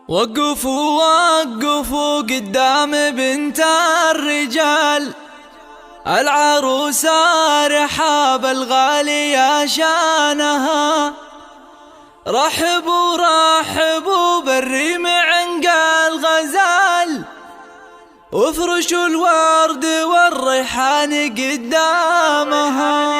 وقفوا وقفوا قدام بنت الرجال، العروسة رحاب الغالية شانها. رحبوا رحبوا بالريم عنق الغزال، وافرشوا الورد والريحان قدامها.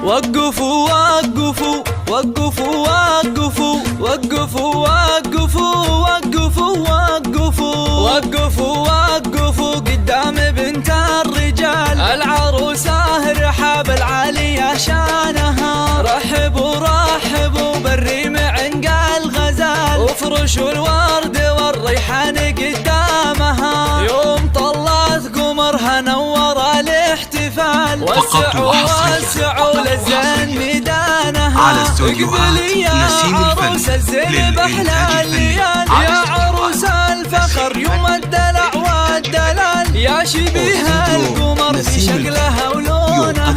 وقفوا وقفوا وقفوا وقفوا وقفوا وقفوا وقفوا وقفوا وقفوا وقفوا قدام بنت الرجال، العروسة رحاب العالية شانها. رحبوا رحبوا بالريم عنق الغزال، وافرشوا الورد والريحان قدامها. يوم طلت قمرها نور الاحتفال، وسعوا وسعوا للزين ميدانها. على استوديوهات نسيم الفن للإنتاج الفني. يا عروس الفخر يوم الدلع والدلال، يا شبيه القمر في شكلها ولونها.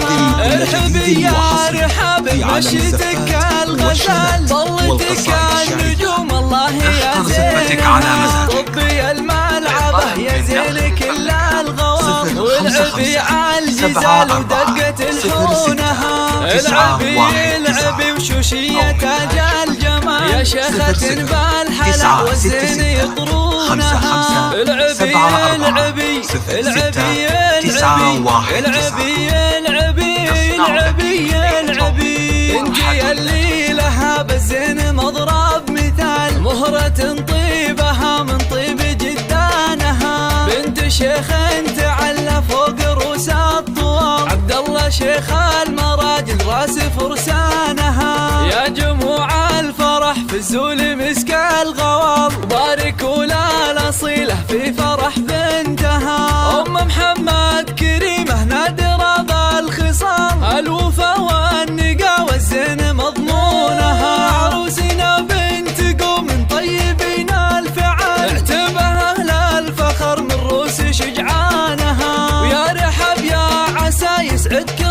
ارحبي يا رحاب بمشيتك الغزال، طلتك النجوم الله يا زينها. طبي الملعبة يا زين كل الغوام، والعبي عالجزال ودقة الحونها. العبي العبي وشوشية تاج الجمال، يا شيخة بالحلا والزين يطرونها. العبي العبي العبي العبي العبي العبي العبي، انتي اللي لها بالزين مضرب مثال، مهرة طيبها من طيب جدانها. بنت شيخ تعلى فوق رؤوس الطوام، عبد الله شيخ المراجل راس فرسانها. يا جموع الفرح في الزول مسك الغوام، باركوا لها الاصيله في فرح بنتها. ام محمد كريمه نادره بالخصام، الوفا والنقا والزين مضمونها. عروسنا بنت قوم طيبين الفعال، اعتبها اهل الفخر من روس شجعانها. ويا رحب يا عسى يسعدك